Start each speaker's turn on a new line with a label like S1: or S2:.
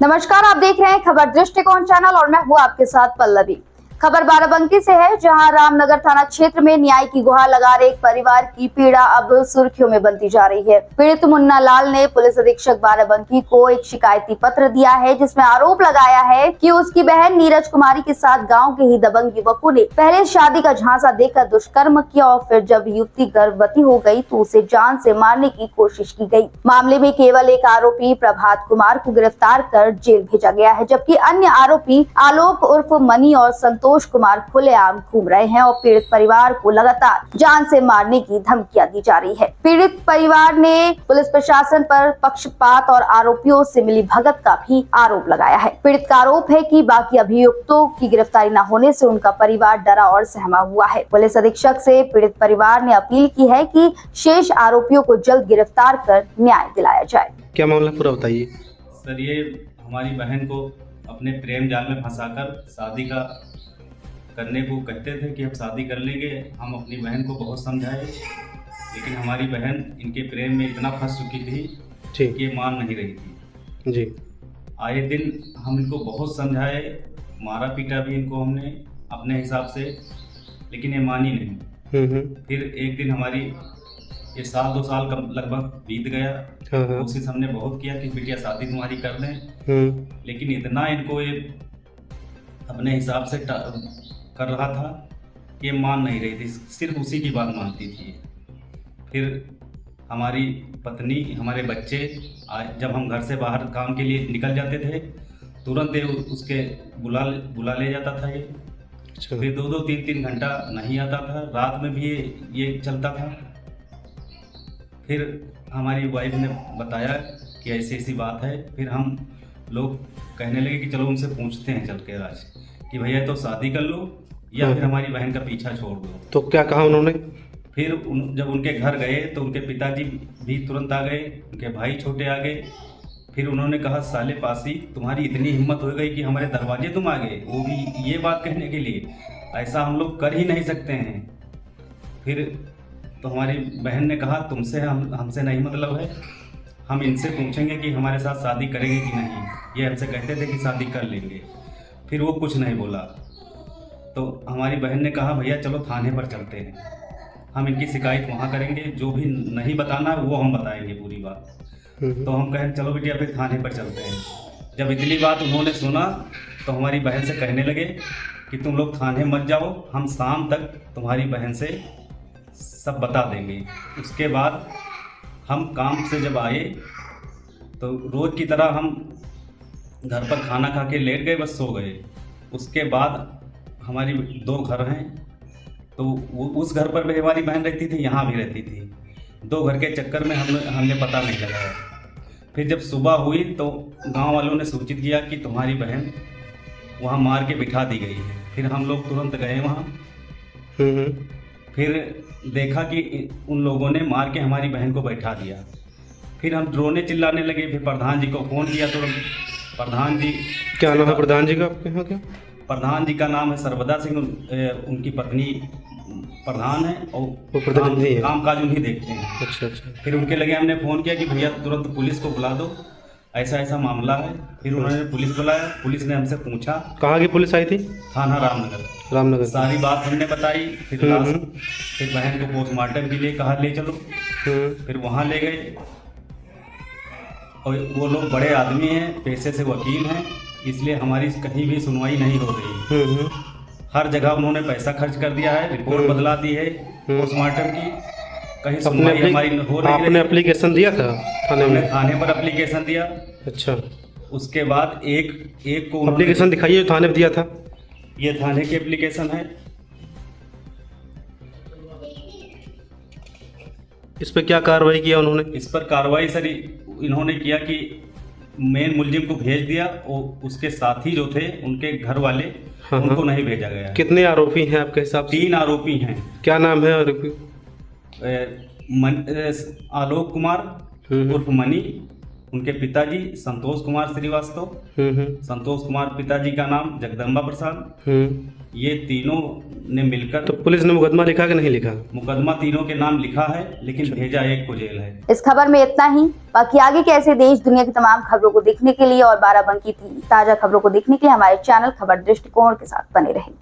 S1: नमस्कार, आप देख रहे हैं खबर दृष्टिकोण चैनल और मैं हूं आपके साथ पल्लवी। खबर बाराबंकी से है, जहां रामनगर थाना क्षेत्र में न्याय की गुहार लगा रहे एक परिवार की पीड़ा अब सुर्खियों में बनती जा रही है। पीड़ित मुन्ना लाल ने पुलिस अधीक्षक बाराबंकी को एक शिकायती पत्र दिया है, जिसमें आरोप लगाया है कि उसकी बहन नीरज कुमारी के साथ गांव के ही दबंग युवकों ने पहले शादी का झांसा देकर दुष्कर्म किया और फिर जब युवती गर्भवती हो गई तो उसे जान से मारने की कोशिश की गई। मामले में केवल एक आरोपी प्रभात कुमार को गिरफ्तार कर जेल भेजा गया है, जबकि अन्य आरोपी आलोक उर्फ मनी और संतोष कुमार खुलेआम घूम रहे हैं और पीड़ित परिवार को लगातार जान से मारने की धमकियां दी जा रही है। पीड़ित परिवार ने पुलिस प्रशासन पर पक्षपात और आरोपियों से मिली भगत का भी आरोप लगाया है। पीड़ित का आरोप है कि बाकी अभियुक्तों की गिरफ्तारी न होने से उनका परिवार डरा और सहमा हुआ है। पुलिस अधीक्षक से पीड़ित परिवार ने अपील की है कि शेष आरोपियों को जल्द गिरफ्तार कर न्याय दिलाया जाए।
S2: क्या मामला पूरा बताइए।
S3: सर, ये हमारी बहन को अपने प्रेम जाल में फंसाकर शादी का करने को कहते थे कि हम शादी कर लेंगे। हम अपनी बहन को बहुत समझाए, लेकिन हमारी बहन इनके प्रेम में इतना फंस चुकी थी कि ये मान नहीं रही थी
S2: जी।
S3: आए दिन हम इनको बहुत समझाए, मारा पीटा भी इनको हमने अपने हिसाब से, लेकिन ये मानी नहीं। फिर एक दिन हमारी ये साल 2 साल का लगभग बीत गया। कोशिश हमने बहुत किया कि बिटिया शादी तुम्हारी कर लें, लेकिन इतना इनको ये अपने हिसाब से कर रहा था कि ये मान नहीं रही थी, सिर्फ उसी की बात मानती थी। फिर हमारी पत्नी, हमारे बच्चे जब हम घर से बाहर काम के लिए निकल जाते थे, तुरंत ये उसके बुला ले जाता था ये। फिर 2-2, 3-3 घंटा नहीं आता था, रात में भी ये चलता था। फिर हमारी वाइफ ने बताया कि ऐसी ऐसी बात है। फिर हम लोग कहने लगे कि चलो उनसे पूछते हैं चल के आज कि भैया तो शादी कर लो या फिर हमारी बहन का पीछा छोड़ दो।
S2: तो क्या कहा उन्होंने?
S3: फिर जब उनके घर गए तो उनके पिताजी भी तुरंत आ गए, उनके भाई छोटे आ गए। फिर उन्होंने कहा, साले पासी, तुम्हारी इतनी हिम्मत हो गई कि हमारे दरवाजे तुम आ गए, वो भी ये बात कहने के लिए? ऐसा हम लोग कर ही नहीं सकते हैं। फिर तो हमारी बहन ने कहा, तुमसे हमसे नहीं मतलब है, हम इनसे पूछेंगे कि हमारे साथ शादी करेंगे कि नहीं। ये हमसे कहते थे कि शादी कर लेंगे। फिर वो कुछ नहीं बोला। तो हमारी बहन ने कहा, भैया चलो थाने पर चलते हैं, हम इनकी शिकायत वहाँ करेंगे, जो भी नहीं बताना है वो हम बताएंगे पूरी बात। तो हम कहें चलो बेटिया फिर थाने पर चलते हैं। जब इतनी बात उन्होंने सुना तो हमारी बहन से कहने लगे कि तुम लोग थाने मत जाओ, हम शाम तक तुम्हारी बहन से सब बता देंगे। उसके बाद हम काम से जब आए तो रोज़ की तरह हम घर पर खाना खा के लेट गए, बस सो गए। उसके बाद हमारी 2 घर हैं, तो वो उस घर पर भी हमारी बहन रहती थी, यहाँ भी रहती थी। 2 घर के चक्कर में हमने पता नहीं लगाया। फिर जब सुबह हुई तो गांव वालों ने सूचित किया कि तुम्हारी बहन वहाँ मार के बिठा दी गई है। फिर हम लोग तुरंत गए वहाँ। फिर देखा कि उन लोगों ने मार के हमारी बहन को बैठा दिया। फिर हम रोने चिल्लाने लगे। फिर प्रधान जी को फ़ोन किया तुरंत। प्रधान जी,
S2: क्या नाम है प्रधान जी का आपके यहाँ? क्या
S3: प्रधान जी का नाम है सरबदा सिंह, उनकी पत्नी प्रधान है और
S2: वो प्रतिनिधि है,
S3: काम काज उन्हीं देखते हैं।
S2: अच्छा।
S3: फिर उनके लगे हमने फ़ोन किया कि भैया तुरंत पुलिस को बुला दो, ऐसा ऐसा मामला है। फिर उन्होंने पुलिस बुलाया। पुलिस ने हमसे पूछा,
S2: कहाँ की पुलिस आई थी?
S3: थाना रामनगर। सारी बात हमने बताई। फिर फिर बहन को पोस्टमार्टम के लिए कहा ले चलो। फिर वहाँ ले गए और वो लोग बड़े आदमी हैं, पैसे से वकील हैं, इसलिए हमारी कहीं भी सुनवाई नहीं हो रही। हर जगह उन्होंने पैसा खर्च कर दिया है, रिपोर्ट बदला दी है पोस्टमार्टम की, कहीं सुनवाई हमारी हो रही है।
S2: आपने एप्लीकेशन दिया था थाने में?
S3: थाने पर एप्लीकेशन दिया।
S2: अच्छा।
S3: उसके बाद एक को
S2: एप्लीकेशन दिखाइए जो थाने पर दिया था।
S3: ये थाने की एप्लीकेशन है।
S2: इस पर क्या कार्रवाई किया उन्होंने?
S3: इस पर कार्रवाई सर इन्होंने किया कि मेन मुलजिम को भेज दिया और उसके साथी जो थे उनके घर वाले, उनको नहीं भेजा गया।
S2: कितने आरोपी हैं आपके हिसाब से?
S3: 3 आरोपी हैं।
S2: क्या नाम है आरोपी?
S3: आलोक कुमार उर्फ मनी उनके पिताजी संतोष कुमार श्रीवास्तव, संतोष कुमार पिताजी का नाम जगदम्बा प्रसाद, ये तीनों ने मिलकर
S2: तो पुलिस ने मुकदमा लिखा कि नहीं लिखा?
S3: मुकदमा तीनों के नाम लिखा है, लेकिन भेजा एक को जेल है।
S1: इस खबर में इतना ही। बाकी आगे के ऐसे देश दुनिया की तमाम खबरों को देखने के लिए और बाराबंकी की ताजा खबरों को देखने के लिए हमारे चैनल खबर दृष्टिकोण के साथ बने रहें।